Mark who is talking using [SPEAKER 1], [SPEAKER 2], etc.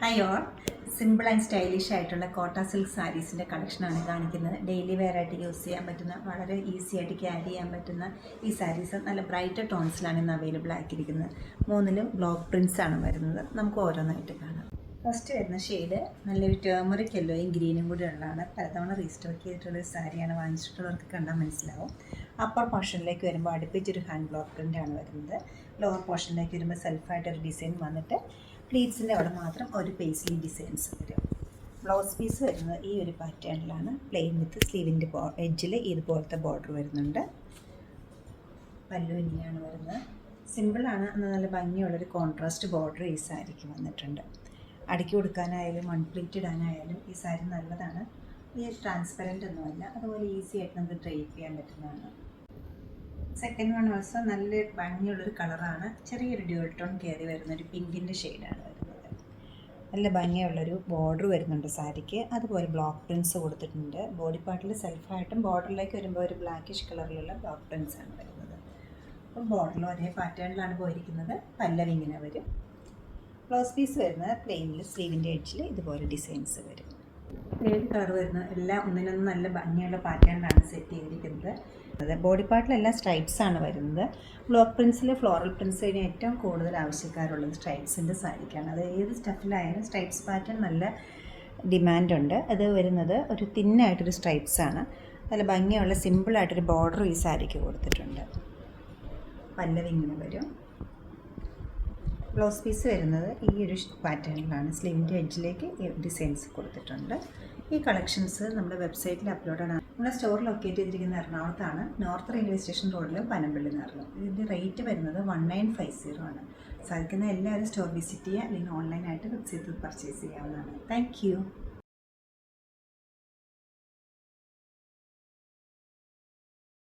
[SPEAKER 1] Hi all, simple and stylish ആയിട്ടുള്ള കോട്ട silk സാരീസിൻ്റെ കളക്ഷനാണ് കാണിക്കുന്നത്. ഡെയിലി വെയർ ആയിട്ട് യൂസ് ചെയ്യാൻ പറ്റുന്ന, വളരെ ഈസി ആയിട്ട് ക്യാരി ചെയ്യാൻ പറ്റുന്ന ഈ സാരീസ് നല്ല ബ്രൈറ്റ് ടോൺസിലാണ് ഇന്ന് അവൈലബിൾ ആക്കിയിരിക്കുന്നത്. മൂന്നിലും ബ്ലോക്ക് പ്രിൻസ് ആണ് വരുന്നത്. നമുക്ക് ഓരോന്നായിട്ട് കാണാം. ഫസ്റ്റ് വരുന്ന ഷെയ്ഡ് നല്ലൊരു ടേമറിക് യെല്ലോയും ഗ്രീനും കൂടി ഉള്ളതാണ്. പലതവണ റീസ്റ്റോക്ക് ചെയ്തിട്ടുള്ളൊരു സാരിയാണ്. വാങ്ങിച്ചിട്ടുള്ളവർക്ക് കണ്ടാൽ മനസ്സിലാവും. അപ്പർ പോർഷനിലേക്ക് വരുമ്പോൾ അടുപ്പിച്ചൊരു ഹാൻഡ് ബ്ലോക്ക് പ്രിൻ്റാണ് വരുന്നത്. ലോവർ പോർഷനിലേക്ക് വരുമ്പോൾ സെൽഫായിട്ടൊരു ഡിസൈൻ വന്നിട്ട് പ്ലീറ്റ്സിൻ്റെ അവിടെ മാത്രം ഒരു പേസ്ലി ഡിസൈൻസ് വരും. ബ്ലൗസ് പീസ് വരുന്നത് ഈ ഒരു പാറ്റേണിലാണ്. പ്ലെയിൻ വിത്ത് സ്ലീവിൻ്റെ എഡ്ജിൽ ഇതുപോലത്തെ ബോർഡർ വരുന്നുണ്ട്. പല്ലു ഇങ്ങനെയാണ് വരുന്നത്. സിമ്പിളാണ്, എന്നാൽ നല്ല ഭംഗിയുള്ളൊരു കോൺട്രാസ്റ്റ് ബോർഡർ ഈ സാരിക്ക് വന്നിട്ടുണ്ട്. അടുക്കി കൊടുക്കാനായാലും അൺപ്ലീറ്റ് ഇടാനായാലും ഈ സാരി നല്ലതാണ്. ഈ ട്രാൻസ്പെറൻ്റ് ഒന്നുമല്ല, അതുപോലെ ഈസി ആയിട്ട് നമുക്ക് ഡ്രൈപ്പ് ചെയ്യാൻ പറ്റുന്നതാണ്. സെക്കൻഡ് വൺ ഓൾസോ നല്ല ഭംഗിയുള്ളൊരു കളറാണ്. ചെറിയൊരു ഡ്യുവൽ ടോൺ കയറി വരുന്നൊരു പിങ്കിൻ്റെ ഷെയ്ഡാണ് വരുന്നത്. നല്ല ഭംഗിയുള്ളൊരു ബോർഡർ വരുന്നുണ്ട് സാരിക്ക്. അതുപോലെ ബ്ലോക്ക് പ്രിൻസ് കൊടുത്തിട്ടുണ്ട്. ബോഡി പാർട്ടിൽ സെൽഫായിട്ടും ബോർഡറിലേക്ക് വരുമ്പോൾ ഒരു ബ്ലാക്കിഷ് കളറിലുള്ള ബ്ലോക്ക് പ്രിൻസ് ആണ് വരുന്നത്. അപ്പം ബോർഡറിൽ ഒരേ പാറ്റേണിലാണ് പോയിരിക്കുന്നത്. പല്ലവി ഇങ്ങനെ വരും. ബ്ലൗസ് പീസ് വരുന്നത് പ്ലെയിനിൽ സ്ലീവിൻ്റെ എഡ്ജിൽ ഇതുപോലെ ഡിസൈൻസ് വരും. ഏത് കളർ വരുന്നത് എല്ലാം ഒന്നിനൊന്നും നല്ല ഭംഗിയുള്ള പാറ്റേണിലാണ് സെറ്റ് ചെയ്തിരിക്കുന്നത്. അത് ബോഡി പാർട്ടിലെല്ലാം സ്ട്രൈപ്സ് ആണ് വരുന്നത്. ബ്ലോക്ക് പ്രിൻസിൽ ഫ്ലോറൽ പ്രിൻസിന് ഏറ്റവും കൂടുതൽ ആവശ്യക്കാരുള്ളത് സ്ട്രൈപ്സിൻ്റെ സാരിക്കാണ്. അത് ഏത് സ്റ്റഫിലായാലും സ്ട്രൈപ്സ് പാറ്റേൺ നല്ല ഡിമാൻഡുണ്ട്. അത് വരുന്നത് ഒരു തിന്നായിട്ടൊരു സ്ട്രൈപ്സാണ്. നല്ല ഭംഗിയുള്ള സിമ്പിളായിട്ടൊരു ബോർഡർ ഈ സാരിക്ക് കൊടുത്തിട്ടുണ്ട്. പല്ലവി ഇങ്ങനെ വരും. ബ്ലൗസ് പീസ് വരുന്നത് ഈ ഒരു പാറ്റേണിലാണ്. സ്ലീവിൻ്റെ എഡ്ജിലേക്ക് ഡിസൈൻസ് കൊടുത്തിട്ടുണ്ട്. ഈ കളക്ഷൻസ് നമ്മുടെ വെബ്സൈറ്റിൽ അപ്ലോഡാണ്. നമ്മുടെ സ്റ്റോർ ലൊക്കേറ്റ് ചെയ്തിരിക്കുന്ന എറണാകുളത്താണ്. നോർത്ത് റെയിൽവേ സ്റ്റേഷൻ റോഡിലും പനമ്പള്ളി നിറലും. ഇതിൻ്റെ റേറ്റ് വരുന്നത് 1950 ആണ്. സാധിക്കുന്ന എല്ലാവരും സ്റ്റോർ വിസിറ്റ് ചെയ്യുക, അല്ലെങ്കിൽ ഓൺലൈനായിട്ട് വെബ്സൈറ്റിൽ പർച്ചേസ് ചെയ്യാവുന്നതാണ്. താങ്ക്